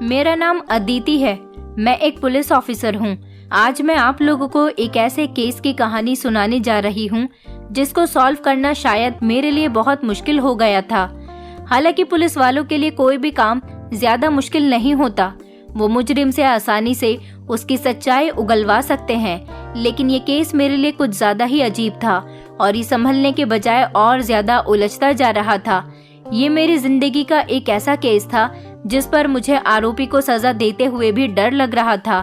मेरा नाम अदिति है। मैं एक पुलिस ऑफिसर हूँ। आज मैं आप लोगों को एक ऐसे केस की कहानी सुनाने जा रही हूँ जिसको सॉल्व करना शायद मेरे लिए बहुत मुश्किल हो गया था। हालांकि पुलिस वालों के लिए कोई भी काम ज्यादा मुश्किल नहीं होता। वो मुजरिम से आसानी से उसकी सच्चाई उगलवा सकते हैं, लेकिन ये केस मेरे लिए कुछ ज्यादा ही अजीब था और ये संभलने के बजाय और ज्यादा उलझता जा रहा था। ये मेरी जिंदगी का एक ऐसा केस था जिस पर मुझे आरोपी को सजा देते हुए भी डर लग रहा था।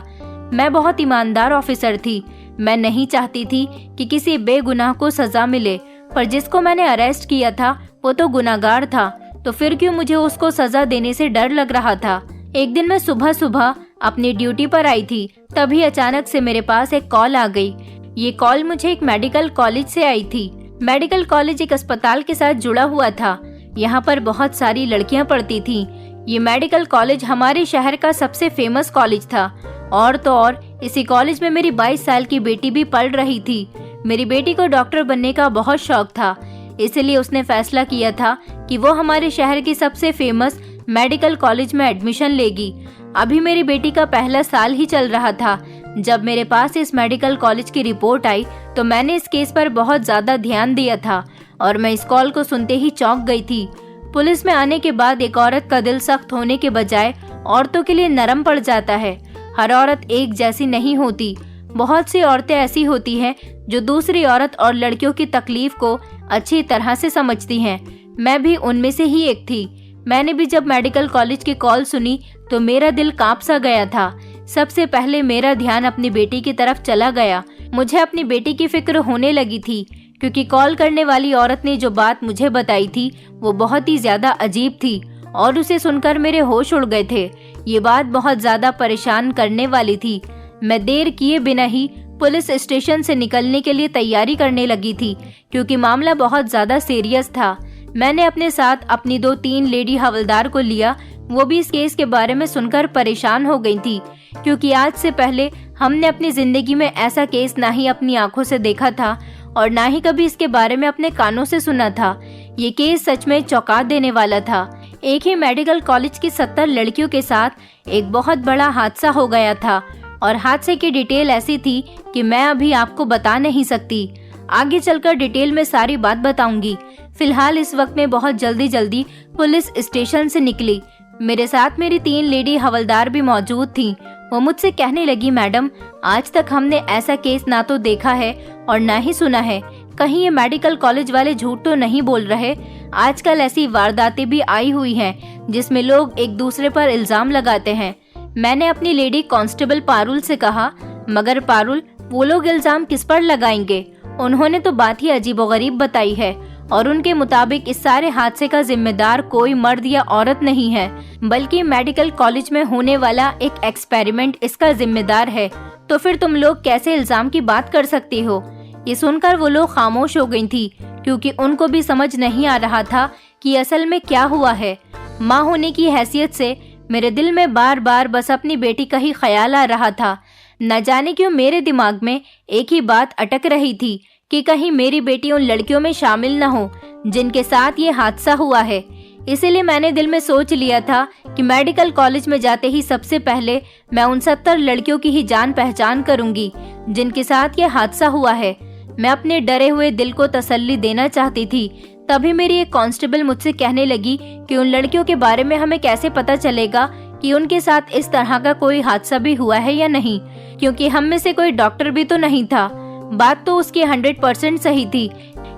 मैं बहुत ईमानदार ऑफिसर थी। मैं नहीं चाहती थी कि किसी बेगुनाह को सजा मिले, पर जिसको मैंने अरेस्ट किया था वो तो गुनाहगार था, तो फिर क्यों मुझे उसको सजा देने से डर लग रहा था। एक दिन मैं सुबह सुबह अपनी ड्यूटी पर आई थी, तभी अचानक से मेरे पास एक कॉल आ गई। ये कॉल मुझे एक मेडिकल कॉलेज से आई थी। मेडिकल कॉलेज एक अस्पताल के साथ जुड़ा हुआ था। यहाँ पर बहुत सारी लड़कियाँ पढ़ती थीं। ये मेडिकल कॉलेज हमारे शहर का सबसे फेमस कॉलेज था। और तो और इसी कॉलेज में मेरी 22 साल की बेटी भी पढ़ रही थी। मेरी बेटी को डॉक्टर बनने का बहुत शौक था, इसलिए उसने फैसला किया था कि वो हमारे शहर की सबसे फेमस मेडिकल कॉलेज में एडमिशन लेगी। अभी मेरी बेटी का पहला साल ही चल रहा था। जब मेरे पास इस मेडिकल कॉलेज की रिपोर्ट आई तो मैंने इस केस पर बहुत ज्यादा ध्यान दिया था और मैं इस कॉल को सुनते ही चौंक गई थी। पुलिस में आने के बाद एक औरत का दिल सख्त होने के बजाय औरतों के लिए नरम पड़ जाता है। हर औरत एक जैसी नहीं होती। बहुत सी औरतें ऐसी होती हैं जो दूसरी औरत और लड़कियों की तकलीफ को अच्छी तरह से समझती हैं। मैं भी उनमें से ही एक थी। मैंने भी जब मेडिकल कॉलेज की कॉल सुनी तो मेरा दिल कांप सा गया था। सबसे पहले मेरा ध्यान अपनी बेटी की तरफ चला गया। मुझे अपनी बेटी की फिक्र होने लगी थी, क्योंकि कॉल करने वाली औरत ने जो बात मुझे बताई थी वो बहुत ही ज्यादा अजीब थी और उसे सुनकर मेरे होश उड़ गए थे। ये बात बहुत ज्यादा परेशान करने वाली थी। मैं देर किए बिना ही पुलिस स्टेशन से निकलने के लिए तैयारी करने लगी थी, क्योंकि मामला बहुत ज्यादा सीरियस था। मैंने अपने साथ अपनी 2-3 लेडी हवलदार को लिया। वो भी इस केस के बारे में सुनकर परेशान हो गई थी, क्योंकि आज से पहले हमने अपनी जिंदगी में ऐसा केस ना ही अपनी आंखों से देखा था और ना ही कभी इसके बारे में अपने कानों से सुना था। ये केस सच में चौंका देने वाला था। एक ही मेडिकल कॉलेज की 70 लड़कियों के साथ एक बहुत बड़ा हादसा हो गया था और हादसे की डिटेल ऐसी थी कि मैं अभी आपको बता नहीं सकती। आगे चलकर डिटेल में सारी बात बताऊंगी। फिलहाल इस वक्त में बहुत जल्दी पुलिस स्टेशन से निकली। मेरे साथ मेरी 3 लेडी हवलदार भी मौजूद थीं। वो मुझसे कहने लगी, मैडम, आज तक हमने ऐसा केस ना तो देखा है और ना ही सुना है। कहीं ये मेडिकल कॉलेज वाले झूठ तो नहीं बोल रहे। आजकल ऐसी वारदातें भी आई हुई हैं जिसमें लोग एक दूसरे पर इल्जाम लगाते हैं। मैंने अपनी लेडी कांस्टेबल पारुल से कहा, मगर पारुल, वो लोग इल्जाम किस पर लगाएंगे? उन्होंने तो बात ही अजीबोगरीब बताई है और उनके मुताबिक इस सारे हादसे का जिम्मेदार कोई मर्द या औरत नहीं है, बल्कि मेडिकल कॉलेज में होने वाला एक एक्सपेरिमेंट इसका जिम्मेदार है। तो फिर तुम लोग कैसे इल्जाम की बात कर सकती हो? ये सुनकर वो लोग खामोश हो गई थी, क्योंकि उनको भी समझ नहीं आ रहा था कि असल में क्या हुआ है। माँ होने की हैसियत से मेरे दिल में बार बार बस अपनी बेटी का ही ख्याल आ रहा था। न जाने क्यों मेरे दिमाग में एक ही बात अटक रही थी कि कहीं मेरी बेटी उन लड़कियों में शामिल न हो जिनके साथ ये हादसा हुआ है। इसीलिए मैंने दिल में सोच लिया था कि मेडिकल कॉलेज में जाते ही सबसे पहले मैं उन 70 लड़कियों की ही जान पहचान करूंगी जिनके साथ ये हादसा हुआ है। मैं अपने डरे हुए दिल को तसल्ली देना चाहती थी। तभी मेरी एक कांस्टेबल मुझसे कहने लगी कि उन लड़कियों के बारे में हमें कैसे पता चलेगा कि उनके साथ इस तरह का कोई हादसा भी हुआ है या नहीं, क्योंकि हम में से कोई डॉक्टर भी तो नहीं था। बात तो उसकी 100% सही थी,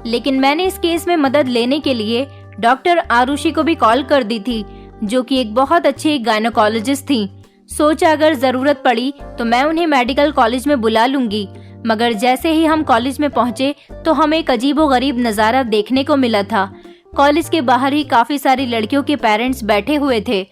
लेकिन मैंने इस केस में मदद लेने के लिए डॉक्टर आरुषि को भी कॉल कर दी थी, जो कि एक बहुत अच्छी गायनोकोलॉजिस्ट थी। सोचा अगर जरूरत पड़ी तो मैं उन्हें मेडिकल कॉलेज में बुला लूंगी। मगर जैसे ही हम कॉलेज में पहुंचे तो हमें एक अजीबोगरीब नजारा देखने को मिला था। कॉलेज के बाहर ही काफी सारी लड़कियों के पेरेंट्स बैठे हुए थे।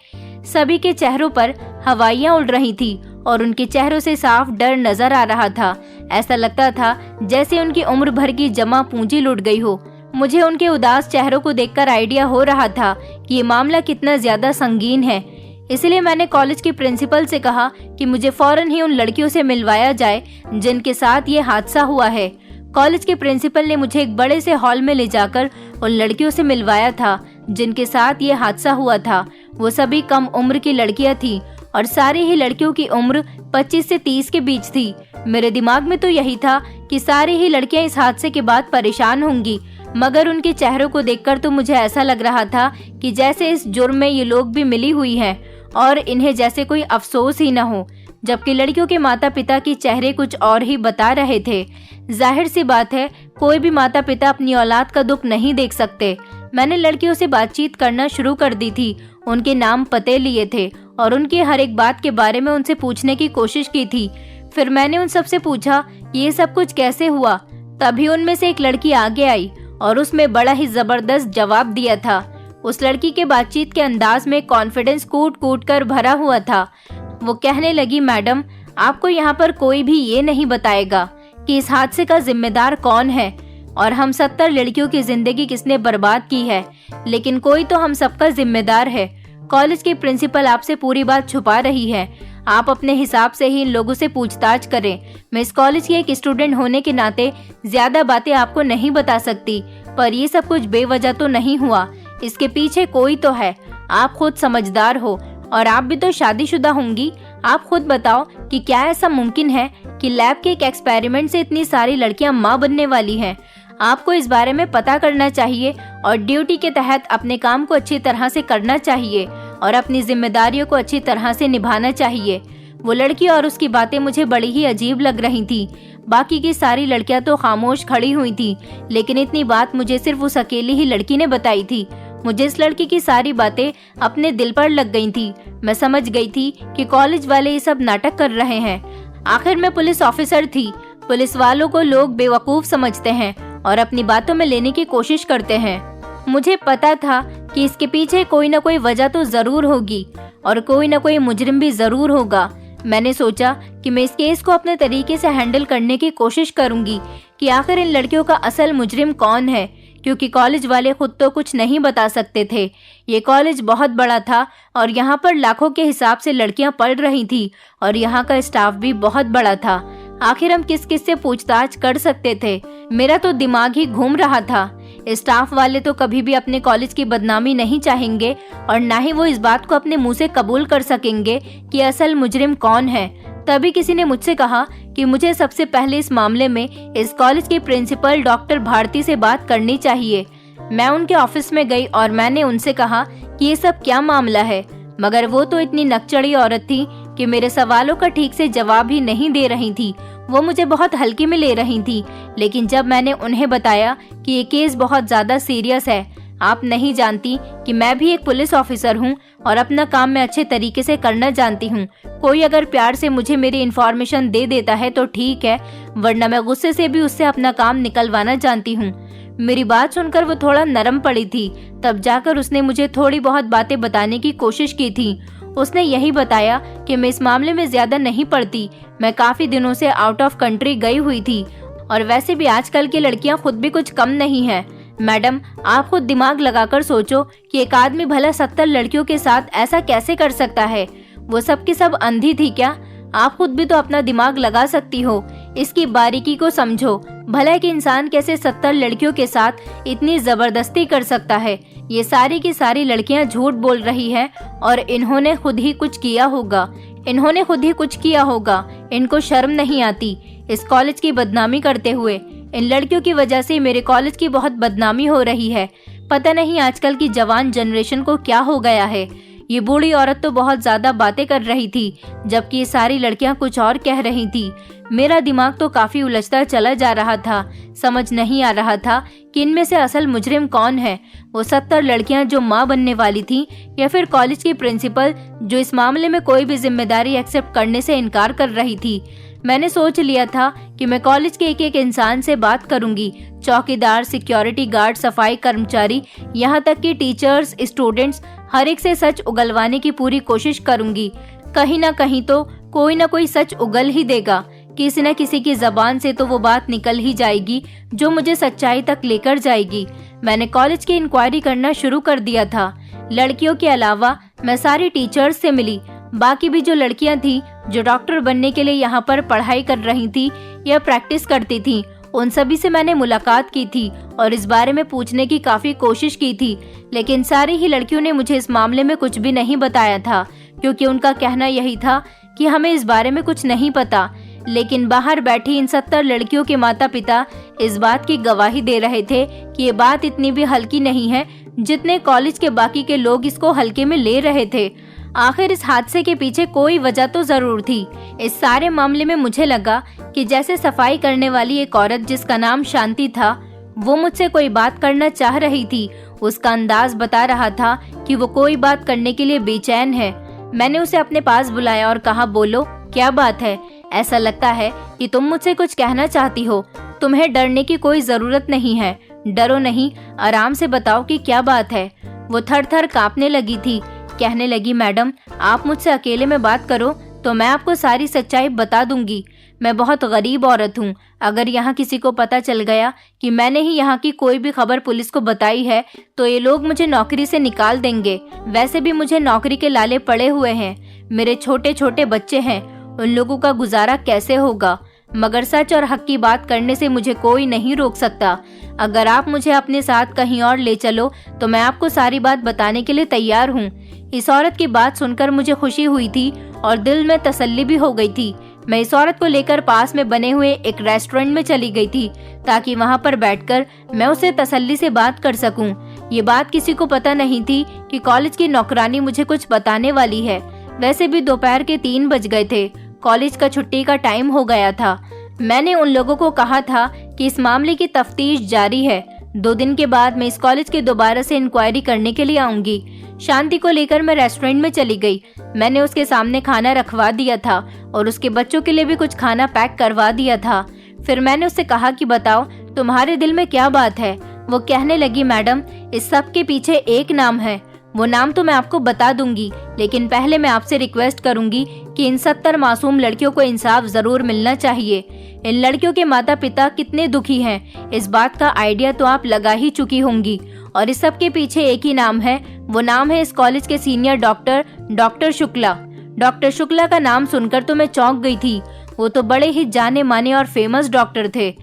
सभी के चेहरों पर हवाइयां उड़ रही थी और उनके चेहरों से साफ डर नजर आ रहा था। ऐसा लगता था जैसे उनकी उम्र भर की जमा पूंजी लुट गई हो। मुझे उनके उदास चेहरों को देखकर आइडिया हो रहा था कि ये मामला कितना ज्यादा संगीन है। इसलिए मैंने कॉलेज की प्रिंसिपल से कहा कि मुझे फौरन ही उन लड़कियों से मिलवाया जाए जिनके साथ ये हादसा हुआ है। कॉलेज के प्रिंसिपल ने मुझे एक बड़े से हॉल में ले जाकर उन लड़कियों से मिलवाया था जिनके साथ ये हादसा हुआ था। वो सभी कम उम्र की लड़कियां थीं और सारी ही लड़कियों की उम्र 25 से 30 के बीच थी। मेरे दिमाग में तो यही था कि सारी ही लड़कियां इस हादसे के बाद परेशान होंगी, मगर उनके चेहरों को देखकर तो मुझे ऐसा लग रहा था कि जैसे इस जुर्म में ये लोग भी मिली हुई हैं और इन्हें जैसे कोई अफसोस ही न हो, जबकि लड़कियों के माता पिता के चेहरे कुछ और ही बता रहे थे। जाहिर सी बात है, कोई भी माता पिता अपनी औलाद का दुख नहीं देख सकते। मैंने लड़कियों से बातचीत करना शुरू कर दी थी, उनके नाम पते लिए थे और उनकी हर एक बात के बारे में उनसे पूछने की कोशिश की थी। फिर मैंने उन सबसे पूछा ये सब कुछ कैसे हुआ। तभी उनमें से एक लड़की आगे आई और उसमें बड़ा ही जबरदस्त जवाब दिया था। उस लड़की के बातचीत के अंदाज में कॉन्फिडेंस कूट कूट कर भरा हुआ था। वो कहने लगी, मैडम, आपको यहाँ पर कोई भी ये नहीं बताएगा कि इस हादसे का जिम्मेदार कौन है और हम 70 लड़कियों की जिंदगी किसने बर्बाद की है, लेकिन कोई तो हम सबका जिम्मेदार है। कॉलेज की प्रिंसिपल आपसे पूरी बात छुपा रही है। आप अपने हिसाब से ही इन लोगों से पूछताछ करें। मैं इस कॉलेज की एक स्टूडेंट होने के नाते ज्यादा बातें आपको नहीं बता सकती, पर ये सब कुछ बेवजह तो नहीं हुआ। इसके पीछे कोई तो है। आप खुद समझदार हो और आप भी तो शादीशुदा होंगी। आप खुद बताओ कि क्या ऐसा मुमकिन है कि लैब के एक एक्सपेरिमेंट से इतनी सारी लड़कियां मां बनने वाली हैं। आपको इस बारे में पता करना चाहिए और ड्यूटी के तहत अपने काम को अच्छी तरह से करना चाहिए और अपनी जिम्मेदारियों को अच्छी तरह से निभाना चाहिए। वो लड़की और उसकी बातें मुझे बड़ी ही अजीब लग रही थी। बाकी की सारी लड़कियां तो खामोश खड़ी हुई थी, लेकिन इतनी बात मुझे सिर्फ उस अकेली ही लड़की ने बताई थी। मुझे इस लड़की की सारी बातें अपने दिल पर लग गई थी। मैं समझ गई थी कि कॉलेज वाले ये सब नाटक कर रहे हैं। आखिर मैं पुलिस ऑफिसर थी। पुलिस वालों को लोग बेवकूफ समझते हैं और अपनी बातों में लेने की कोशिश करते हैं। मुझे पता था कि इसके पीछे कोई न कोई वजह तो जरूर होगी और कोई न कोई मुजरिम भी जरूर होगा। मैंने सोचा कि मैं इस केस को अपने तरीके से हैंडल करने की कोशिश करूंगी कि आखिर इन लड़कियों का असल मुजरिम कौन है, क्योंकि कॉलेज वाले खुद तो कुछ नहीं बता सकते थे। ये कॉलेज बहुत बड़ा था और यहाँ पर लाखों के हिसाब से लड़कियाँ पढ़ रही थी और यहाँ का स्टाफ भी बहुत बड़ा था। आखिर हम किस किस से पूछताछ कर सकते थे? मेरा तो दिमाग ही घूम रहा था। स्टाफ वाले तो कभी भी अपने कॉलेज की बदनामी नहीं चाहेंगे और ना ही वो इस बात को अपने मुंह से कबूल कर सकेंगे कि असल मुजरिम कौन है। तभी किसी ने मुझसे कहा कि मुझे सबसे पहले इस मामले में इस कॉलेज की प्रिंसिपल डॉक्टर भारती से बात करनी चाहिए। मैं उनके ऑफिस में गई और मैंने उनसे कहा कि ये सब क्या मामला है, मगर वो तो इतनी नकचड़ी औरत थी कि मेरे सवालों का ठीक से जवाब ही नहीं दे रही थी। वो मुझे बहुत हल्के में ले रही थी। लेकिन जब मैंने उन्हें बताया कि ये केस बहुत ज्यादा सीरियस है, आप नहीं जानती कि मैं भी एक पुलिस ऑफिसर हूँ और अपना काम मैं अच्छे तरीके से करना जानती हूँ। कोई अगर प्यार से मुझे मेरी इन्फॉर्मेशन दे देता है तो ठीक है, वरना मैं गुस्से से भी उससे अपना काम निकलवाना जानती हूँ। मेरी बात सुनकर वो थोड़ा नरम पड़ी थी। तब जाकर उसने मुझे थोड़ी बहुत बातें बताने की कोशिश की थी। उसने यही बताया कि मैं इस मामले में ज्यादा नहीं पढ़ती। मैं काफी दिनों से आउट ऑफ कंट्री गई हुई थी और वैसे भी आजकल की लड़कियां खुद भी कुछ कम नहीं है। मैडम, आप खुद दिमाग लगाकर सोचो कि एक आदमी भला 70 लड़कियों के साथ ऐसा कैसे कर सकता है? वो सब की सब अंधी थी क्या? आप खुद भी तो अपना दिमाग लगा सकती हो। इसकी बारीकी को समझो। भला एक इंसान कैसे 70 लड़कियों के साथ इतनी जबरदस्ती कर सकता है? ये सारी की सारी लड़कियां झूठ बोल रही हैं और इन्होंने खुद ही कुछ किया होगा। इनको शर्म नहीं आती इस कॉलेज की बदनामी करते हुए। इन लड़कियों की वजह से मेरे कॉलेज की बहुत बदनामी हो रही है। पता नहीं आजकल की जवान जनरेशन को क्या हो गया है। ये बूढ़ी औरत तो बहुत ज्यादा बातें कर रही थी, जबकि ये सारी लड़कियां कुछ और कह रही थी। मेरा दिमाग तो काफी उलझता चला जा रहा था। समझ नहीं आ रहा था कि इनमें से असल मुजरिम कौन है। वो 70 लड़कियां जो माँ बनने वाली थी, या फिर कॉलेज की प्रिंसिपल जो इस मामले में कोई भी जिम्मेदारी एक्सेप्ट करने से इनकार कर रही थी। मैंने सोच लिया था कि मैं कॉलेज के एक एक इंसान से बात करूंगी। चौकीदार, सिक्योरिटी गार्ड, सफाई कर्मचारी, यहाँ तक कि टीचर्स, स्टूडेंट्स, हर एक से सच उगलवाने की पूरी कोशिश करूंगी। कहीं ना कहीं तो कोई ना कोई सच उगल ही देगा। किसी न किसी की जबान से तो वो बात निकल ही जाएगी जो मुझे सच्चाई तक लेकर जाएगी। मैंने कॉलेज की इंक्वायरी करना शुरू कर दिया था। लड़कियों के अलावा मैं सारी टीचर्स से मिली। बाकी भी जो लड़कियां थी जो डॉक्टर बनने के लिए यहाँ पर पढ़ाई कर रही थी या प्रैक्टिस करती थी, उन सभी से मैंने मुलाकात की थी और इस बारे में पूछने की काफी कोशिश की थी। लेकिन सारी ही लड़कियों ने मुझे इस मामले में कुछ भी नहीं बताया था। क्योंकि उनका कहना यही था कि हमें इस बारे में कुछ नहीं पता। लेकिन बाहर बैठी इन 70 लड़कियों के माता पिता इस बात की गवाही दे रहे थे कि ये बात इतनी भी हल्की नहीं है जितने कॉलेज के बाकी के लोग इसको हल्के में ले रहे थे। आखिर इस हादसे के पीछे कोई वजह तो जरूर थी। इस सारे मामले में मुझे लगा कि जैसे सफाई करने वाली एक औरत जिसका नाम शांति था, वो मुझसे कोई बात करना चाह रही थी। उसका अंदाज बता रहा था कि वो कोई बात करने के लिए बेचैन है। मैंने उसे अपने पास बुलाया और कहा, बोलो क्या बात है? ऐसा लगता है कि तुम मुझसे कुछ कहना चाहती हो। तुम्हें डरने की कोई जरूरत नहीं है। डरो नहीं, आराम से बताओ कि क्या बात है। वो थर थर कांपने लगी थी। कहने लगी, मैडम आप मुझसे अकेले में बात करो तो मैं आपको सारी सच्चाई बता दूंगी। मैं बहुत गरीब औरत हूँ। अगर यहाँ किसी को पता चल गया कि मैंने ही यहाँ की कोई भी खबर पुलिस को बताई है तो ये लोग मुझे नौकरी से निकाल देंगे। वैसे भी मुझे नौकरी के लाले पड़े हुए हैं। मेरे छोटे छोटे बच्चे हैं, उन लोगों का गुजारा कैसे होगा? मगर सच और हक की बात करने से मुझे कोई नहीं रोक सकता। अगर आप मुझे अपने साथ कहीं और ले चलो तो मैं आपको सारी बात बताने के लिए तैयार हूँ। इस औरत की बात सुनकर मुझे खुशी हुई थी और दिल में तसल्ली भी हो गई थी। मैं इस औरत को लेकर पास में बने हुए एक रेस्टोरेंट में चली गई थी ताकि वहाँ पर बैठकर मैं उससे तसल्ली से बात कर सकूं। ये बात किसी को पता नहीं थी कि कॉलेज की नौकरानी मुझे कुछ बताने वाली है। वैसे भी दोपहर के 3 बज गए थे। कॉलेज का छुट्टी का टाइम हो गया था। मैंने उन लोगों को कहा था कि इस मामले की तफ्तीश जारी है। 2 दिन के बाद मैं इस कॉलेज की दोबारा से इंक्वायरी करने के लिए आऊंगी। शांति को लेकर मैं रेस्टोरेंट में चली गई। मैंने उसके सामने खाना रखवा दिया था और उसके बच्चों के लिए भी कुछ खाना पैक करवा दिया था। फिर मैंने उससे कहा कि बताओ तुम्हारे दिल में क्या बात है। वो कहने लगी, मैडम इस सब के पीछे एक नाम है। वो नाम तो मैं आपको बता दूंगी, लेकिन पहले मैं आपसे रिक्वेस्ट करूंगी कि इन 70 मासूम लड़कियों को इंसाफ जरूर मिलना चाहिए। इन लड़कियों के माता पिता कितने दुखी हैं, इस बात का आइडिया तो आप लगा ही चुकी होंगी। और इस सब के पीछे एक ही नाम है। वो नाम है इस कॉलेज के senior doctor Shukla. Doctor Shukla का नाम सुनकर तो मैं चौंक गई थी। वो तो बड़े ही जाने माने और फेमस डॉक्टर थे।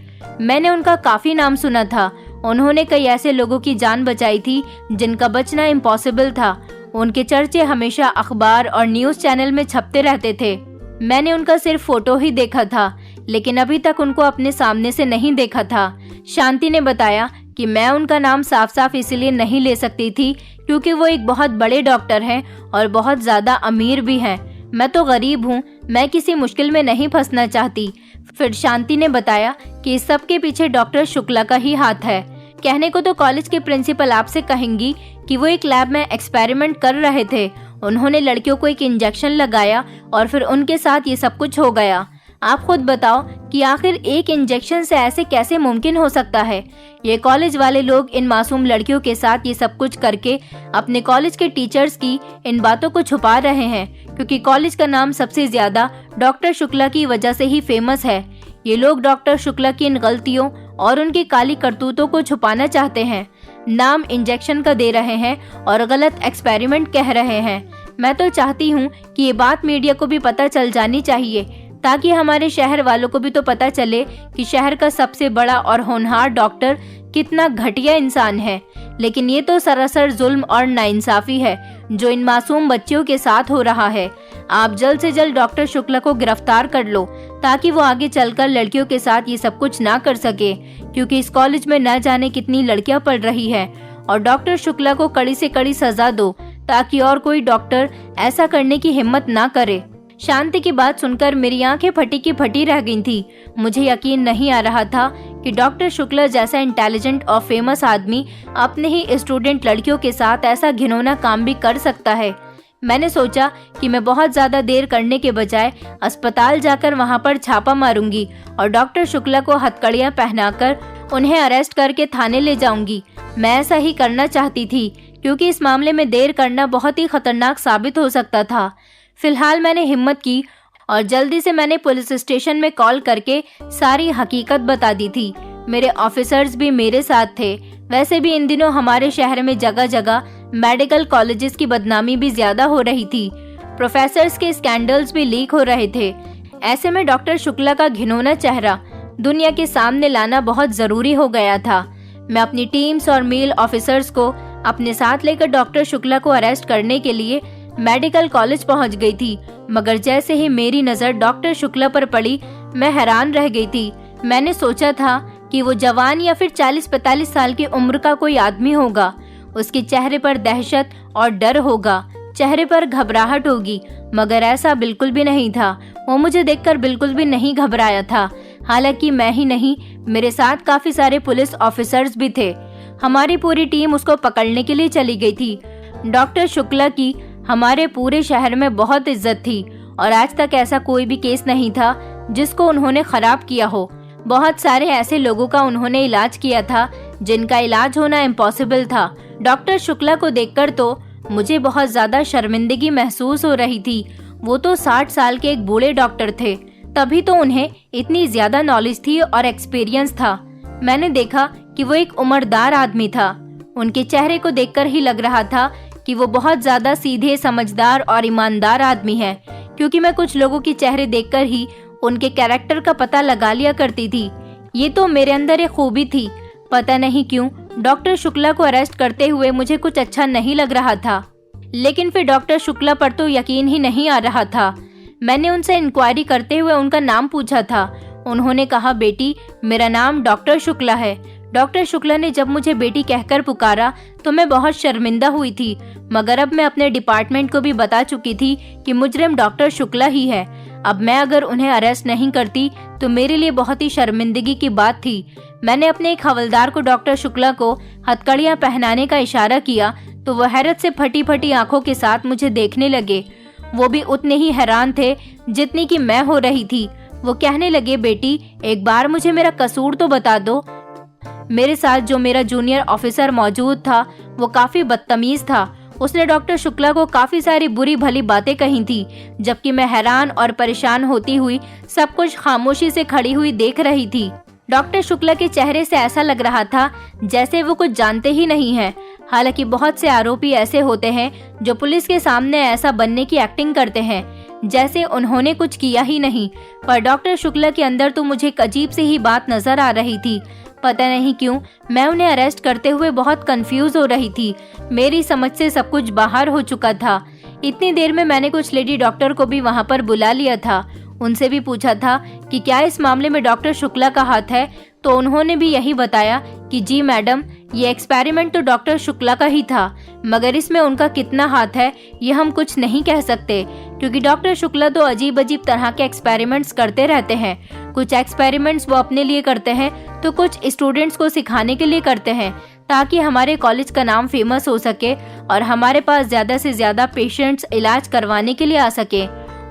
मैंने उनका काफी नाम सुना था। उन्होंने कई ऐसे लोगों की जान बचाई थी जिनका बचना इम्पॉसिबल था। उनके चर्चे हमेशा अखबार और न्यूज चैनल में छपते रहते थे। मैंने उनका सिर्फ फोटो ही देखा था, लेकिन अभी तक उनको अपने सामने से नहीं देखा था। शांति ने बताया कि मैं उनका नाम साफ साफ इसलिए नहीं ले सकती थी क्योंकि वो एक बहुत बड़े डॉक्टर हैं और बहुत ज्यादा अमीर भी हैं। मैं तो गरीब हूँ, मैं किसी मुश्किल में नहीं फंसना चाहती। फिर शांति ने बताया कि इस सब के पीछे डॉक्टर शुक्ला का ही हाथ है। कहने को तो कॉलेज के प्रिंसिपल आपसे कहेंगी कि वो एक लैब में एक्सपेरिमेंट कर रहे थे। उन्होंने लड़कियों को एक इंजेक्शन लगाया और फिर उनके साथ ये सब कुछ हो गया। आप खुद बताओ कि आखिर एक इंजेक्शन से ऐसे कैसे मुमकिन हो सकता है। ये कॉलेज वाले लोग इन मासूम लड़कियों के साथ ये सब कुछ करके अपने कॉलेज के टीचर्स की इन बातों को छुपा रहे हैं, क्योंकि कॉलेज का नाम सबसे ज्यादा डॉक्टर शुक्ला की वजह से ही फेमस है। ये लोग डॉक्टर शुक्ला की इन गलतियों और उनकी काली करतूतों को छुपाना चाहते हैं। नाम इंजेक्शन का दे रहे हैं और गलत एक्सपेरिमेंट कह रहे हैं। मैं तो चाहती हूँ कि ये बात मीडिया को भी पता चल जानी चाहिए, ताकि हमारे शहर वालों को भी तो पता चले कि शहर का सबसे बड़ा और होनहार डॉक्टर कितना घटिया इंसान है। लेकिन ये तो सरासर जुल्म और नाइंसाफी है जो इन मासूम बच्चियों के साथ हो रहा है। आप जल्द से जल्द डॉक्टर शुक्ला को गिरफ्तार कर लो ताकि वो आगे चलकर लड़कियों के साथ ये सब कुछ ना कर सके, क्योंकि इस कॉलेज में न जाने कितनी लड़कियां पढ़ रही हैं। और डॉक्टर शुक्ला को कड़ी से कड़ी सजा दो ताकि और कोई डॉक्टर ऐसा करने की हिम्मत ना करे। शांति की बात सुनकर मेरी आंखें फटी की फटी रह गई थी। मुझे यकीन नहीं आ रहा था कि डॉक्टर शुक्ला जैसा इंटेलिजेंट और फेमस आदमी अपने ही स्टूडेंट लड़कियों के साथ ऐसा घिनौना काम भी कर सकता है। मैंने सोचा कि मैं बहुत ज्यादा देर करने के बजाय अस्पताल जाकर वहां पर छापा मारूंगी और डॉक्टर शुक्ला को हथकड़ियां पहनाकर उन्हें अरेस्ट करके थाने ले जाऊंगी। मैं ऐसा ही करना चाहती थी क्योंकि इस मामले में देर करना बहुत ही खतरनाक साबित हो सकता था। फिलहाल मैंने हिम्मत की और जल्दी से मैंने पुलिस स्टेशन में कॉल करके सारी हकीकत बता दी थी। मेरे ऑफिसर्स भी मेरे साथ थे। वैसे भी इन दिनों हमारे शहर में जगह जगह मेडिकल कॉलेजेस की बदनामी भी ज्यादा हो रही थी। प्रोफेसर्स के स्कैंडल्स भी लीक हो रहे थे। ऐसे में डॉक्टर शुक्ला का घिनौना चेहरा दुनिया के सामने लाना बहुत जरूरी हो गया था। मैं अपनी टीम्स और मेल ऑफिसर्स को अपने साथ लेकर डॉक्टर शुक्ला को अरेस्ट करने के लिए मेडिकल कॉलेज पहुंच गई थी, मगर जैसे ही मेरी नजर डॉक्टर शुक्ला पर पड़ी, मैं हैरान रह गई थी। मैंने सोचा था कि वो जवान या फिर 40-45 साल की उम्र का कोई आदमी होगा। उसके चेहरे पर दहशत और डर होगा, चेहरे पर घबराहट होगी, मगर ऐसा बिल्कुल भी नहीं था। वो मुझे देखकर बिल्कुल भी नहीं घबराया था। हालांकि मैं ही नहीं, मेरे साथ काफी सारे पुलिस ऑफिसर्स भी थे। हमारी पूरी टीम उसको पकड़ने के लिए चली गई थी। डॉक्टर शुक्ला की हमारे पूरे शहर में बहुत इज्जत थी और आज तक ऐसा कोई भी केस नहीं था जिसको उन्होंने खराब किया हो। बहुत सारे ऐसे लोगों का उन्होंने इलाज किया था जिनका इलाज होना इम्पॉसिबल था। डॉक्टर शुक्ला को देखकर तो मुझे बहुत ज्यादा शर्मिंदगी महसूस हो रही थी। वो तो 60 साल के एक बूढ़े डॉक्टर थे, तभी तो उन्हें इतनी ज्यादा नॉलेज थी और एक्सपीरियंस था। मैंने देखा कि वो एक उम्रदार आदमी था। उनके चेहरे को देखकर ही लग रहा था कि वो बहुत ज्यादा सीधे, समझदार और ईमानदार आदमी है, क्योंकि मैं कुछ लोगों के चेहरे देखकर ही उनके कैरेक्टर का पता लगा लिया करती थी। ये तो मेरे अंदर एक खूबी थी। पता नहीं क्यों डॉक्टर शुक्ला को अरेस्ट करते हुए मुझे कुछ अच्छा नहीं लग रहा था, लेकिन फिर डॉक्टर शुक्ला पर तो यकीन ही नहीं आ रहा था। मैंने उनसे इंक्वायरी करते हुए उनका नाम पूछा था। उन्होंने कहा, बेटी, मेरा नाम डॉक्टर शुक्ला है। डॉक्टर शुक्ला ने जब मुझे बेटी कहकर पुकारा तो मैं बहुत शर्मिंदा हुई थी, मगर अब मैं अपने डिपार्टमेंट को भी बता चुकी थी कि मुजरिम डॉक्टर शुक्ला ही है। अब मैं अगर उन्हें अरेस्ट नहीं करती तो मेरे लिए बहुत ही शर्मिंदगी की बात थी। मैंने अपने एक हवलदार को डॉक्टर शुक्ला को हथकड़ियां पहनाने का इशारा किया तो वह हैरत से फटी फटी आंखों के साथ मुझे देखने लगे। वो भी उतने ही हैरान थे जितनी कि मैं हो रही थी। वो कहने लगे, बेटी, एक बार मुझे मेरा कसूर तो बता दो। मेरे साथ जो मेरा जूनियर ऑफिसर मौजूद था वो काफी बदतमीज था। उसने डॉक्टर शुक्ला को काफी सारी बुरी भली बातें कही थी, जबकि मैं हैरान और परेशान होती हुई सब कुछ खामोशी से खड़ी हुई देख रही थी। डॉक्टर शुक्ला के चेहरे से ऐसा लग रहा था जैसे वो कुछ जानते ही नहीं हैं। हालांकि बहुत से आरोपी ऐसे होते हैं जो पुलिस के सामने ऐसा बनने की एक्टिंग करते हैं जैसे उन्होंने कुछ किया ही नहीं, पर डॉक्टर शुक्ला के अंदर तो मुझे एक अजीब सी ही बात नजर आ रही थी। पता नहीं क्यों मैं उन्हें अरेस्ट करते हुए बहुत कंफ्यूज हो रही थी। मेरी समझ से सब कुछ बाहर हो चुका था। इतनी देर में मैंने कुछ लेडी डॉक्टर को भी वहां पर बुला लिया था। उनसे भी पूछा था कि क्या इस मामले में डॉक्टर शुक्ला का हाथ है, तो उन्होंने भी यही बताया कि जी मैडम, ये एक्सपेरिमेंट तो डॉक्टर शुक्ला का ही था, मगर इसमें उनका कितना हाथ है ये हम कुछ नहीं कह सकते, क्योंकि डॉक्टर शुक्ला तो अजीब अजीब तरह के एक्सपेरिमेंट्स करते रहते हैं। कुछ एक्सपेरिमेंट्स वो अपने लिए करते हैं तो कुछ स्टूडेंट्स को सिखाने के लिए करते हैं, ताकि हमारे कॉलेज का नाम फेमस हो सके और हमारे पास ज्यादा से ज्यादा पेशेंट्स इलाज करवाने के लिए आ सके।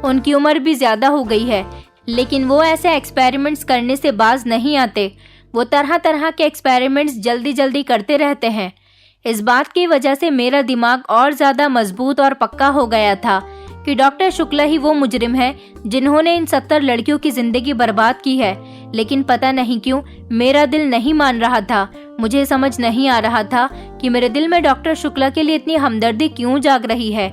उनकी उम्र भी ज्यादा हो गई है, लेकिन वो ऐसे एक्सपेरिमेंट्स करने से बाज नहीं आते। वो तरह तरह के एक्सपेरिमेंट्स जल्दी जल्दी करते रहते हैं। इस बात की वजह से मेरा दिमाग और ज्यादा मजबूत और पक्का हो गया था कि डॉक्टर शुक्ला ही वो मुजरिम है जिन्होंने इन 70 लड़कियों की जिंदगी बर्बाद की है। लेकिन पता नहीं क्यों मेरा दिल नहीं मान रहा था। मुझे समझ नहीं आ रहा था कि मेरे दिल में डॉक्टर शुक्ला के लिए इतनी हमदर्दी क्यों जाग रही है।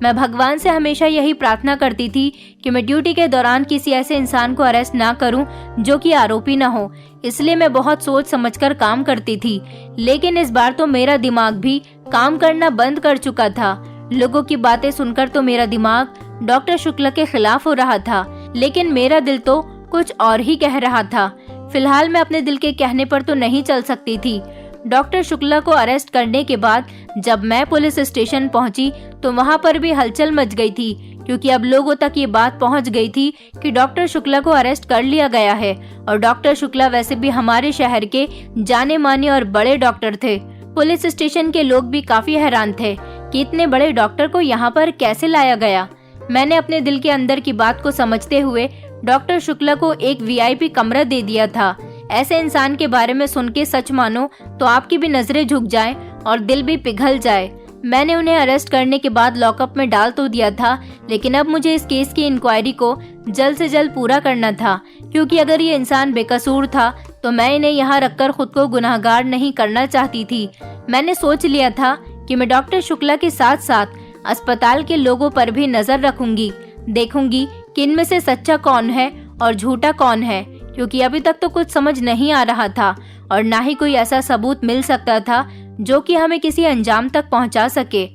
मैं भगवान से हमेशा यही प्रार्थना करती थी कि मैं ड्यूटी के दौरान किसी ऐसे इंसान को अरेस्ट ना करूं जो कि आरोपी ना हो। इसलिए मैं बहुत सोच समझकर काम करती थी, लेकिन इस बार तो मेरा दिमाग भी काम करना बंद कर चुका था। लोगों की बातें सुनकर तो मेरा दिमाग डॉक्टर शुक्ला के खिलाफ हो रहा था, लेकिन मेरा दिल तो कुछ और ही कह रहा था। फिलहाल मैं अपने दिल के कहने पर तो नहीं चल सकती थी। डॉक्टर शुक्ला को अरेस्ट करने के बाद जब मैं पुलिस स्टेशन पहुंची तो वहां पर भी हलचल मच गई थी, क्योंकि अब लोगों तक ये बात पहुंच गई थी कि डॉक्टर शुक्ला को अरेस्ट कर लिया गया है। और डॉक्टर शुक्ला वैसे भी हमारे शहर के जाने माने और बड़े डॉक्टर थे। पुलिस स्टेशन के लोग भी काफी हैरान थे कि इतने बड़े डॉक्टर को यहाँ पर कैसे लाया गया। मैंने अपने दिल के अंदर की बात को समझते हुए डॉक्टर शुक्ला को एक VIP कमरा दे दिया था। ऐसे इंसान के बारे में सुन के सच मानो तो आपकी भी नजरें झुक जाएं और दिल भी पिघल जाए। मैंने उन्हें अरेस्ट करने के बाद लॉकअप में डाल तो दिया था, लेकिन अब मुझे इस केस की इंक्वायरी को जल्द से जल्द पूरा करना था, क्योंकि अगर ये इंसान बेकसूर था तो मैं इन्हें यहाँ रखकर खुद को गुनाहगार नहीं करना चाहती थी। मैंने सोच लिया था कि मैं डॉक्टर शुक्ला के साथ साथ अस्पताल के लोगों पर भी नजर रखूंगी, देखूंगी कि इनमें से सच्चा कौन है और झूठा कौन है, क्योंकि अभी तक तो कुछ समझ नहीं आ रहा था और ना ही कोई ऐसा सबूत मिल सकता था जो कि हमें किसी अंजाम तक पहुंचा सके।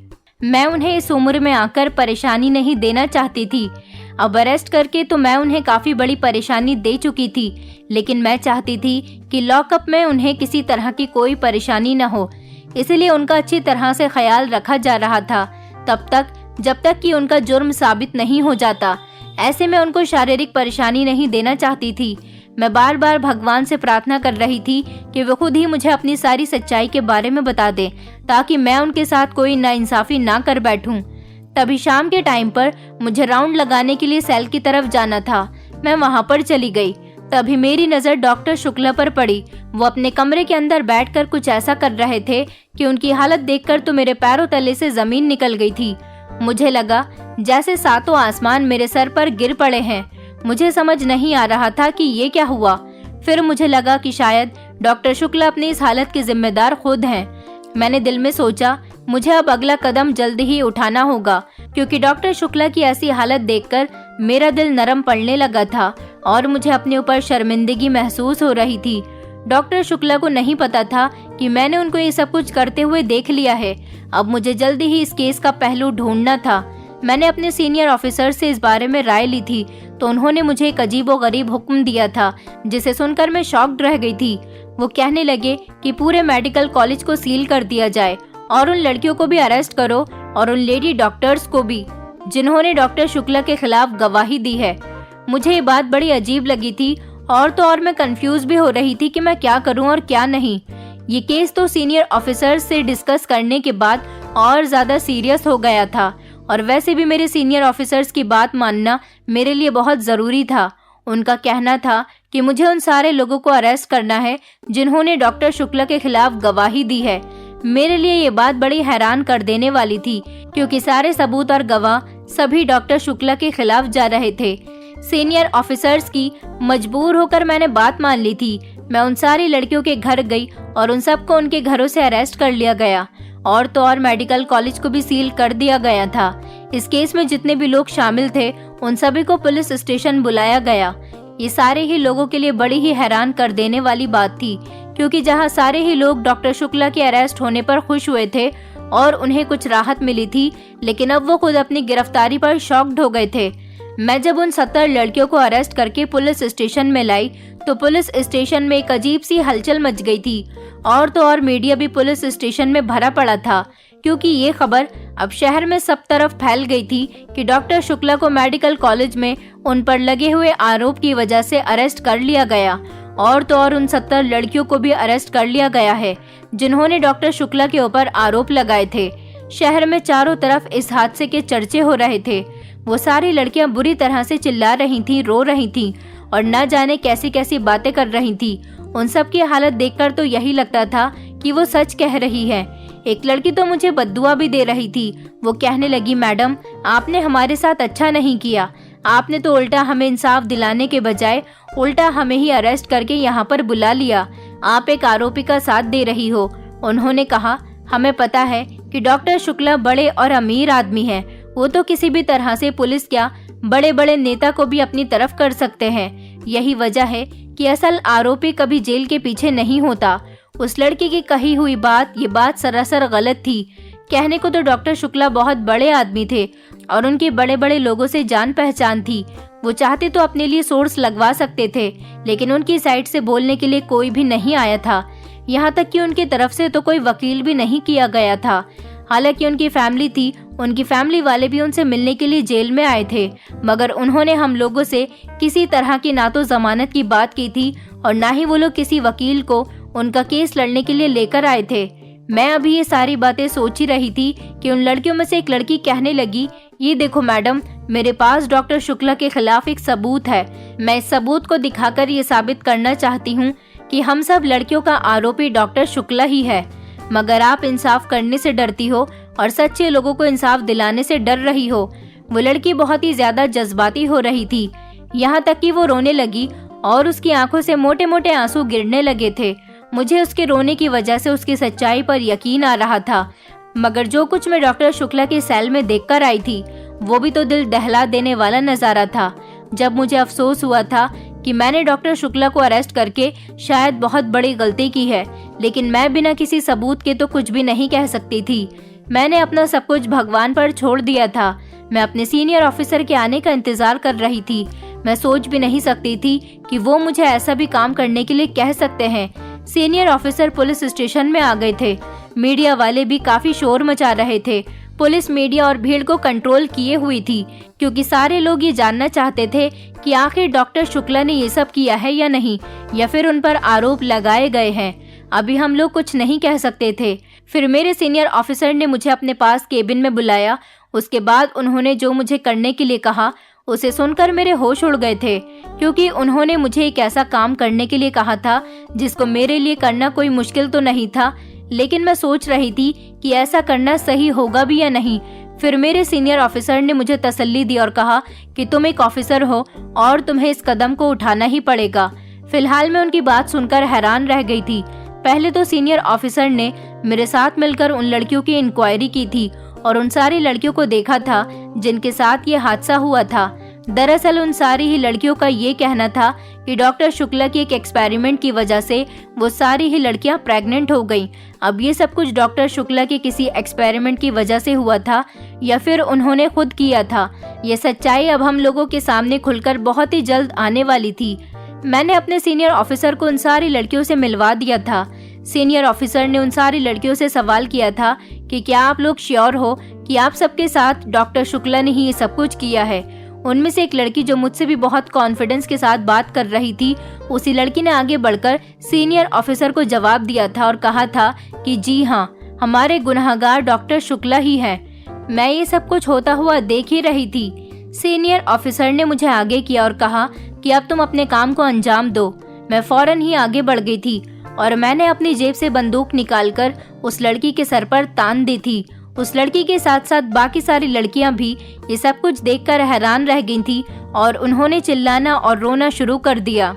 मैं उन्हें इस उम्र में आकर परेशानी नहीं देना चाहती थी। अब अरेस्ट करके तो मैं उन्हें काफ़ी बड़ी परेशानी दे चुकी थी, लेकिन मैं चाहती थी कि लॉकअप में उन्हें किसी तरह की कोई परेशानी न हो, इसलिए उनका अच्छी तरह से ख्याल रखा जा रहा था तब तक जब तक कि उनका जुर्म साबित नहीं हो जाता। ऐसे में उनको शारीरिक परेशानी नहीं देना चाहती थी। मैं बार बार भगवान से प्रार्थना कर रही थी कि वो खुद ही मुझे अपनी सारी सच्चाई के बारे में बता दे, ताकि मैं उनके साथ कोई नाइंसाफी ना कर बैठूं। तभी शाम के टाइम पर मुझे राउंड लगाने के लिए सेल की तरफ जाना था। मैं वहां पर चली गई। तभी मेरी नज़र डॉक्टर शुक्ला पर पड़ी। वो अपने कमरे के अंदर बैठकर कुछ ऐसा कर रहे थे कि उनकी हालत देखकर तो मेरे पैरों तले से जमीन निकल गई थी। मुझे लगा जैसे सातों आसमान मेरे सर पर गिर पड़े हैं। मुझे समझ नहीं आ रहा था कि ये क्या हुआ। फिर मुझे लगा कि शायद डॉक्टर शुक्ला अपनी इस हालत के जिम्मेदार खुद हैं। मैंने दिल में सोचा मुझे अब अगला कदम जल्दी ही उठाना होगा, क्योंकि डॉक्टर शुक्ला की ऐसी हालत देखकर मेरा दिल नरम पड़ने लगा था और मुझे अपने ऊपर शर्मिंदगी महसूस हो रही थी। डॉक्टर शुक्ला को नहीं पता था कि मैंने उनको ये सब कुछ करते हुए देख लिया है। अब मुझे जल्दी ही इस केस का पहलू ढूंढना था। मैंने अपने सीनियर ऑफिसर से इस बारे में राय ली थी, तो उन्होंने मुझे एक अजीबोगरीब हुक्म दिया था, जिसे सुनकर मैं शॉक्ड रह गई थी। वो कहने लगे कि पूरे मेडिकल कॉलेज को सील कर दिया जाए और उन लड़कियों को भी अरेस्ट करो और उन लेडी डॉक्टर्स को भी, जिन्होंने डॉक्टर शुक्ला के खिलाफ गवाही दी है। मुझे ये बात बड़ी अजीब लगी थी और तो और मैं कंफ्यूज भी हो रही थी कि मैं क्या करूं और क्या नहीं। ये केस तो सीनियर ऑफिसर्स से डिस्कस करने के बाद और ज्यादा सीरियस हो गया था, और वैसे भी मेरे सीनियर ऑफिसर्स की बात मानना मेरे लिए बहुत ज़रूरी था। उनका कहना था कि मुझे उन सारे लोगों को अरेस्ट करना है जिन्होंने डॉक्टर शुक्ला के खिलाफ गवाही दी है। मेरे लिए ये बात बड़ी हैरान कर देने वाली थी, क्योंकि सारे सबूत और गवाह सभी डॉक्टर शुक्ला के खिलाफ जा रहे थे। सीनियर ऑफिसर्स की मजबूर होकर मैंने बात मान ली थी। मैं उन सारी लड़कियों के घर गई और उन सबको उनके घरों से अरेस्ट कर लिया गया, और तो और मेडिकल कॉलेज को भी सील कर दिया गया था। इस केस में जितने भी लोग शामिल थे उन सभी को पुलिस स्टेशन बुलाया गया। ये सारे ही लोगों के लिए बड़ी ही हैरान कर देने वाली बात थी, क्योंकि जहां सारे ही लोग डॉक्टर शुक्ला के अरेस्ट होने पर खुश हुए थे और उन्हें कुछ राहत मिली थी, लेकिन अब वो खुद अपनी गिरफ्तारी पर शॉक्ड हो गए थे। मैं जब उन 70 लड़कियों को अरेस्ट करके पुलिस स्टेशन में लाई तो पुलिस स्टेशन में एक अजीब सी हलचल मच गई थी, और तो और मीडिया भी पुलिस स्टेशन में भरा पड़ा था, क्योंकि ये खबर अब शहर में सब तरफ फैल गई थी कि डॉक्टर शुक्ला को मेडिकल कॉलेज में उन पर लगे हुए आरोप की वजह से अरेस्ट कर लिया गया, और तो और उन 70 लड़कियों को भी अरेस्ट कर लिया गया है जिन्होंने डॉक्टर शुक्ला के ऊपर आरोप लगाए थे। शहर में चारों तरफ इस हादसे के चर्चे हो रहे थे। वो सारी लड़कियां बुरी तरह से चिल्ला रही थीं, रो रही थीं और न जाने कैसी कैसी बातें कर रही थीं। उन सब की हालत देखकर तो यही लगता था कि वो सच कह रही है। एक लड़की तो मुझे बद्दुआ भी दे रही थी। वो कहने लगी, मैडम आपने हमारे साथ अच्छा नहीं किया, आपने तो उल्टा हमें इंसाफ दिलाने के बजाय उल्टा हमें ही अरेस्ट करके यहाँ पर बुला लिया। आप एक आरोपी का साथ दे रही हो। उन्होंने कहा, हमें पता है कि डॉक्टर शुक्ला बड़े और अमीर आदमी हैं। वो तो किसी भी तरह से पुलिस क्या बड़े बड़े नेता को भी अपनी तरफ कर सकते हैं। यही वजह है कि असल आरोपी कभी जेल के पीछे नहीं होता। उस लड़की की कही हुई ये बात सरासर गलत थी। कहने को तो डॉक्टर शुक्ला बहुत बड़े आदमी थे और उनकी बड़े बड़े लोगों से जान पहचान थी। वो चाहते तो अपने लिए सोर्स लगवा सकते थे, लेकिन उनकी साइड से बोलने के लिए कोई भी नहीं आया था। यहाँ तक कि उनकी तरफ से तो कोई वकील भी नहीं किया गया था। हालांकि उनकी फैमिली थी, उनकी फैमिली वाले भी उनसे मिलने के लिए जेल में आए थे, मगर उन्होंने हम लोगों से किसी तरह की ना तो जमानत की बात की थी और ना ही वो लोग किसी वकील को उनका केस लड़ने के लिए लेकर आए थे। मैं अभी ये सारी बातें सोच ही रही थी कि उन लड़कियों में से एक लड़की कहने लगी, ये देखो मैडम, मेरे पास डॉक्टर शुक्ला के खिलाफ एक सबूत है। मैं इस सबूत को दिखाकर ये साबित करना चाहती हूँ कि हम सब लड़कियों का आरोपी डॉक्टर शुक्ला ही है, मगर आप इंसाफ करने से डरती हो और सच्चे लोगों को इंसाफ दिलाने से डर रही हो। वो लड़की बहुत ही ज्यादा जज्बाती हो रही थी, यहाँ तक कि वो रोने लगी और उसकी आंखों से मोटे मोटे आंसू गिरने लगे थे। मुझे उसके रोने की वजह से उसकी सच्चाई पर यकीन आ रहा था, मगर जो कुछ मैं डॉक्टर शुक्ला के सेल में देखकर आई थी वो भी तो दिल दहला देने वाला नजारा था। जब मुझे अफसोस हुआ था कि मैंने डॉक्टर शुक्ला को अरेस्ट करके शायद बहुत बड़ी गलती की है, लेकिन मैं बिना किसी सबूत के तो कुछ भी नहीं कह सकती थी। मैंने अपना सब कुछ भगवान पर छोड़ दिया था। मैं अपने सीनियर ऑफिसर के आने का इंतजार कर रही थी। मैं सोच भी नहीं सकती थी कि वो मुझे ऐसा भी काम करने के लिए कह सकते हैं। सीनियर ऑफिसर पुलिस स्टेशन में आ गए थे। मीडिया वाले भी काफी शोर मचा रहे थे। पुलिस मीडिया और भीड़ को कंट्रोल किए हुई थी, क्योंकि सारे लोग ये जानना चाहते थे कि आखिर डॉक्टर शुक्ला ने ये सब किया है या नहीं, या फिर उन पर आरोप लगाए गए हैं। अभी हम लोग कुछ नहीं कह सकते थे। फिर मेरे सीनियर ऑफिसर ने मुझे अपने पास केबिन में बुलाया। उसके बाद उन्होंने जो मुझे करने के लिए कहा, उसे सुनकर मेरे होश उड़ गए थे, क्योंकि उन्होंने मुझे एक ऐसा काम करने के लिए कहा था जिसको मेरे लिए करना कोई मुश्किल तो नहीं था, लेकिन मैं सोच रही थी कि ऐसा करना सही होगा भी या नहीं। फिर मेरे सीनियर ऑफिसर ने मुझे तसल्ली दी और कहा कि तुम एक ऑफिसर हो और तुम्हें इस कदम को उठाना ही पड़ेगा। फिलहाल मैं उनकी बात सुनकर हैरान रह गई थी। पहले तो सीनियर ऑफिसर ने मेरे साथ मिलकर उन लड़कियों की इंक्वायरी की थी और उन सारी लड़कियों को देखा था जिनके साथ ये हादसा हुआ था। दरअसल उन सारी ही लड़कियों का ये कहना था कि डॉक्टर शुक्ला की एक एक्सपेरिमेंट की वजह से वो सारी ही लड़कियां प्रेग्नेंट हो गईं। अब ये सब कुछ डॉक्टर शुक्ला के किसी एक्सपेरिमेंट की वजह से हुआ था या फिर उन्होंने खुद किया था, ये सच्चाई अब हम लोगों के सामने खुलकर बहुत ही जल्द आने वाली थी। मैंने अपने सीनियर ऑफिसर को उन सारी लड़कियों से मिलवा दिया था। सीनियर ऑफिसर ने उन सारी लड़कियों से सवाल किया था कि क्या आप लोग श्योर हो कि आप सबके साथ डॉक्टर शुक्ला ने ही ये सब कुछ किया है। उनमें से एक लड़की जो मुझसे भी बहुत कॉन्फिडेंस के साथ बात कर रही थी, उसी लड़की ने आगे बढ़कर सीनियर ऑफिसर को जवाब दिया था और कहा था कि जी हाँ, हमारे गुनहगार डॉक्टर शुक्ला ही है। मैं ये सब कुछ होता हुआ देख ही रही थी। सीनियर ऑफिसर ने मुझे आगे किया और कहा कि अब तुम अपने काम को अंजाम दो। मैं फौरन ही आगे बढ़ गई थी और मैंने अपनी जेब से बंदूक निकालकर उस लड़की के सर पर तान दी थी। उस लड़की के साथ साथ बाकी सारी लड़कियां भी ये सब कुछ देखकर हैरान रह गई थी और उन्होंने चिल्लाना और रोना शुरू कर दिया।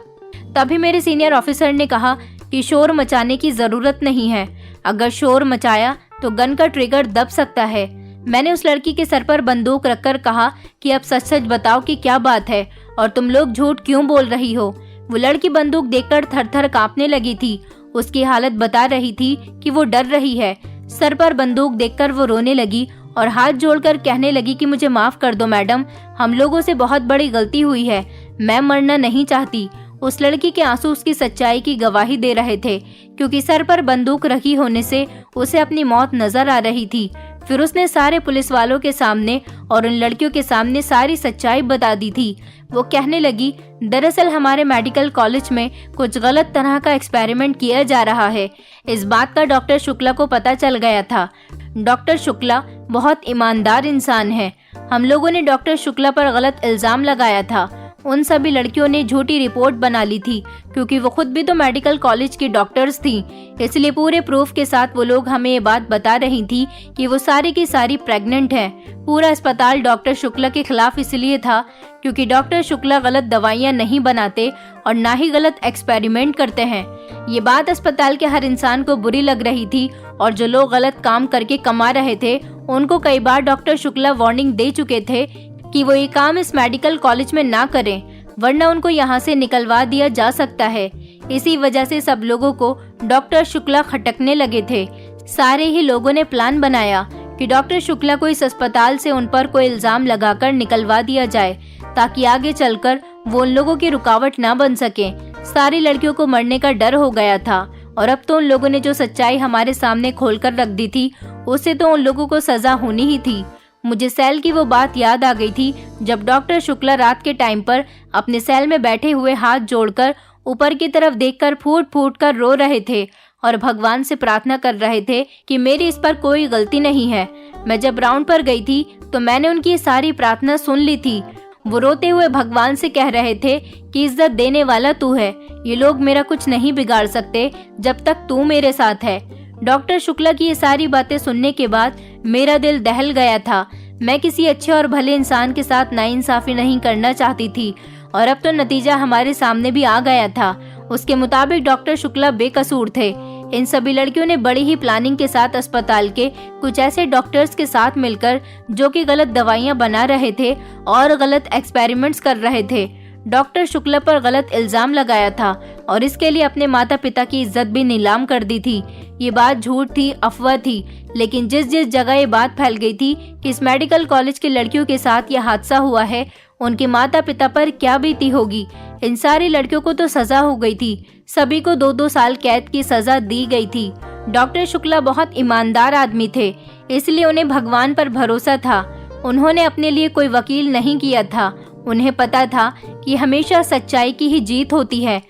तभी मेरे सीनियर ऑफिसर ने कहा कि शोर मचाने की जरूरत नहीं है, अगर शोर मचाया तो गन का ट्रिगर दब सकता है। मैंने उस लड़की के सर पर बंदूक रखकर कहा कि अब सच सच बताओ कि क्या बात है और तुम लोग झूठ क्यों बोल रही हो। वो लड़की बंदूक देखकर थर थर कांपने लगी थी। उसकी हालत बता रही थी कि वो डर रही है। सर पर बंदूक देखकर वो रोने लगी और हाथ जोड़कर कहने लगी कि मुझे माफ कर दो मैडम, हम लोगों से बहुत बड़ी गलती हुई है, मैं मरना नहीं चाहती। उस लड़की के आंसू उसकी सच्चाई की गवाही दे रहे थे, क्योंकि सर पर बंदूक रखी होने से उसे अपनी मौत नजर आ रही थी। फिर उसने सारे पुलिस वालों के सामने और उन लड़कियों के सामने सारी सच्चाई बता दी थी। वो कहने लगी, दरअसल हमारे मेडिकल कॉलेज में कुछ गलत तरह का एक्सपेरिमेंट किया जा रहा है। इस बात का डॉक्टर शुक्ला को पता चल गया था। डॉक्टर शुक्ला बहुत ईमानदार इंसान है। हम लोगों ने डॉक्टर शुक्ला पर गलत इल्जाम लगाया था। उन सभी लड़कियों ने झूठी रिपोर्ट बना ली थी, क्योंकि वो खुद भी तो मेडिकल कॉलेज की डॉक्टर्स थी। इसलिए पूरे प्रूफ के साथ वो लोग हमें ये बात बता रही थी कि वो सारी की सारी प्रेग्नेंट हैं। पूरा अस्पताल डॉक्टर शुक्ला के खिलाफ इसलिए था क्योंकि डॉक्टर शुक्ला गलत दवाइयाँ नहीं बनाते और ना ही गलत एक्सपेरिमेंट करते हैं। ये बात अस्पताल के हर इंसान को बुरी लग रही थी और जो लोग गलत काम करके कमा रहे थे उनको कई बार डॉक्टर शुक्ला वार्निंग दे चुके थे कि वो ये काम इस मेडिकल कॉलेज में ना करें, वरना उनको यहाँ से निकलवा दिया जा सकता है। इसी वजह से सब लोगों को डॉक्टर शुक्ला खटकने लगे थे। सारे ही लोगों ने प्लान बनाया कि डॉक्टर शुक्ला को इस अस्पताल से उन पर कोई इल्जाम लगाकर निकलवा दिया जाए, ताकि आगे चलकर वो उन लोगों की रुकावट ना बन सके। सारी लड़कियों को मरने का डर हो गया था और अब तो उन लोगों ने जो सच्चाई हमारे सामने खोलकर रख दी थी, उससे तो उन लोगों को सजा होनी ही थी। मुझे सेल की वो बात याद आ गई थी जब डॉक्टर शुक्ला रात के टाइम पर अपने सेल में बैठे हुए हाथ जोड़कर ऊपर की तरफ देखकर फूट फूट कर रो रहे थे और भगवान से प्रार्थना कर रहे थे कि मेरी इस पर कोई गलती नहीं है। मैं जब राउंड पर गई थी तो मैंने उनकी सारी प्रार्थना सुन ली थी। वो रोते हुए भगवान से कह रहे थे कि इज्जत देने वाला तू है, ये लोग मेरा कुछ नहीं बिगाड़ सकते जब तक तू मेरे साथ है। डॉक्टर शुक्ला की ये सारी बातें सुनने के बाद मेरा दिल दहल गया था। मैं किसी अच्छे और भले इंसान के साथ नाइंसाफी नहीं करना चाहती थी और अब तो नतीजा हमारे सामने भी आ गया था। उसके मुताबिक डॉक्टर शुक्ला बेकसूर थे। इन सभी लड़कियों ने बड़ी ही प्लानिंग के साथ अस्पताल के कुछ ऐसे डॉक्टर्स के साथ मिलकर, जो कि गलत दवाइयां बना रहे थे और गलत एक्सपेरिमेंट्स कर रहे थे, डॉक्टर शुक्ला पर गलत इल्जाम लगाया था और इसके लिए अपने माता पिता की इज्जत भी नीलाम कर दी थी। ये बात झूठ थी, अफवाह थी, लेकिन जिस जिस जगह ये बात फैल गई थी कि इस मेडिकल कॉलेज की लड़कियों के साथ यह हादसा हुआ है, उनके माता पिता पर क्या बीती होगी। इन सारी लड़कियों को तो सजा हो गई थी, सभी को 2-2 साल कैद की सजा दी गई थी। डॉक्टर शुक्ला बहुत ईमानदार आदमी थे, इसलिए उन्हें भगवान पर भरोसा था। उन्होंने अपने लिए कोई वकील नहीं किया था। उन्हें पता था कि हमेशा सच्चाई की ही जीत होती है।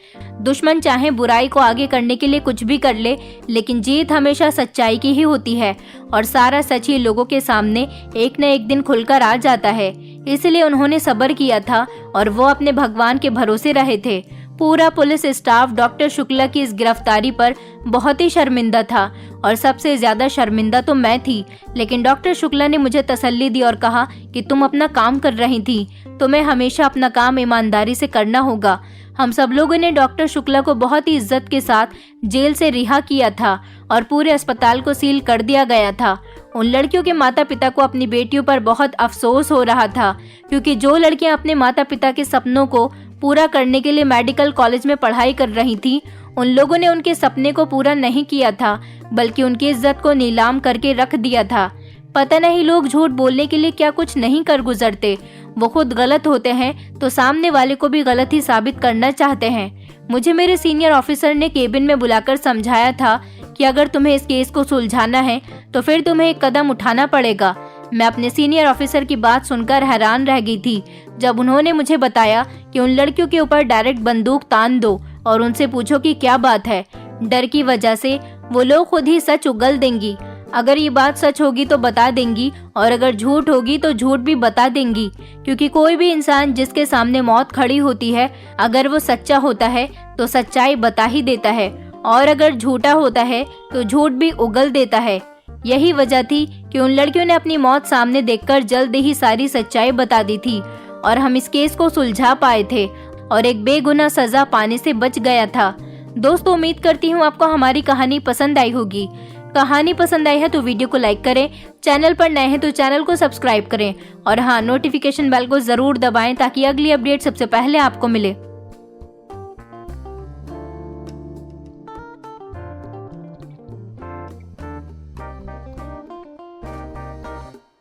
दुश्मन चाहे बुराई को आगे करने के लिए कुछ भी कर ले, लेकिन जीत हमेशा सच्चाई की ही होती है और सारा सच ही लोगों के सामने एक न एक दिन खुलकर आ जाता है। इसलिए उन्होंने सब्र किया था और वो अपने भगवान के भरोसे रहे थे। पूरा पुलिस स्टाफ डॉक्टर शुक्ला की इस गिरफ्तारी पर बहुत ही शर्मिंदा था और सबसे ज्यादा शर्मिंदा तो मैं थी। लेकिन डॉक्टर शुक्ला ने मुझे तसल्ली दी और कहा कि तुम अपना काम कर रही थी, तुम्हें हमेशा अपना काम ईमानदारी से करना होगा। हम सब लोगों ने डॉक्टर शुक्ला को बहुत ही इज्जत के साथ जेल से रिहा किया था और पूरे अस्पताल को सील कर दिया गया था। उन लड़कियों के माता पिता को अपनी बेटियों पर बहुत अफसोस हो रहा था, क्योंकि जो लड़कियां अपने माता पिता के सपनों को पूरा करने के लिए मेडिकल कॉलेज में पढ़ाई कर रही थी, उन लोगों ने उनके सपने को पूरा नहीं किया था, बल्कि उनकी इज्जत को नीलाम करके रख दिया था। पता नहीं लोग झूठ बोलने के लिए क्या कुछ नहीं कर गुजरते। वो खुद गलत होते हैं तो सामने वाले को भी गलत ही साबित करना चाहते हैं। मुझे मेरे सीनियर ऑफिसर ने केबिन में बुलाकर समझाया था कि अगर तुम्हें इस केस को सुलझाना है तो फिर तुम्हें एक कदम उठाना पड़ेगा। मैं अपने सीनियर ऑफिसर की बात सुनकर हैरान रह गई थी जब उन्होंने मुझे बताया कि उन लड़कियों के ऊपर डायरेक्ट बंदूक तान दो और उनसे पूछो कि क्या बात है। डर की वजह से वो लोग खुद ही सच उगल देंगी। अगर ये बात सच होगी तो बता देंगी और अगर झूठ होगी तो झूठ भी बता देंगी, क्योंकि कोई भी इंसान जिसके सामने मौत खड़ी होती है, अगर वो सच्चा होता है तो सच्चाई बता ही देता है और अगर झूठा होता है तो झूठ भी उगल देता है। यही वजह थी कि उन लड़कियों ने अपनी मौत सामने देखकर जल्द ही सारी सच्चाई बता दी थी और हम इस केस को सुलझा पाए थे और एक बेगुनाह सजा पाने से बच गया था। दोस्तों, उम्मीद करती हूँ आपको हमारी कहानी पसंद आई होगी। कहानी पसंद आई है तो वीडियो को लाइक करें, चैनल पर नए हैं तो चैनल को सब्सक्राइब करें और हाँ, नोटिफिकेशन बेल को जरूर दबाएं ताकि अगली अपडेट सबसे पहले आपको मिले।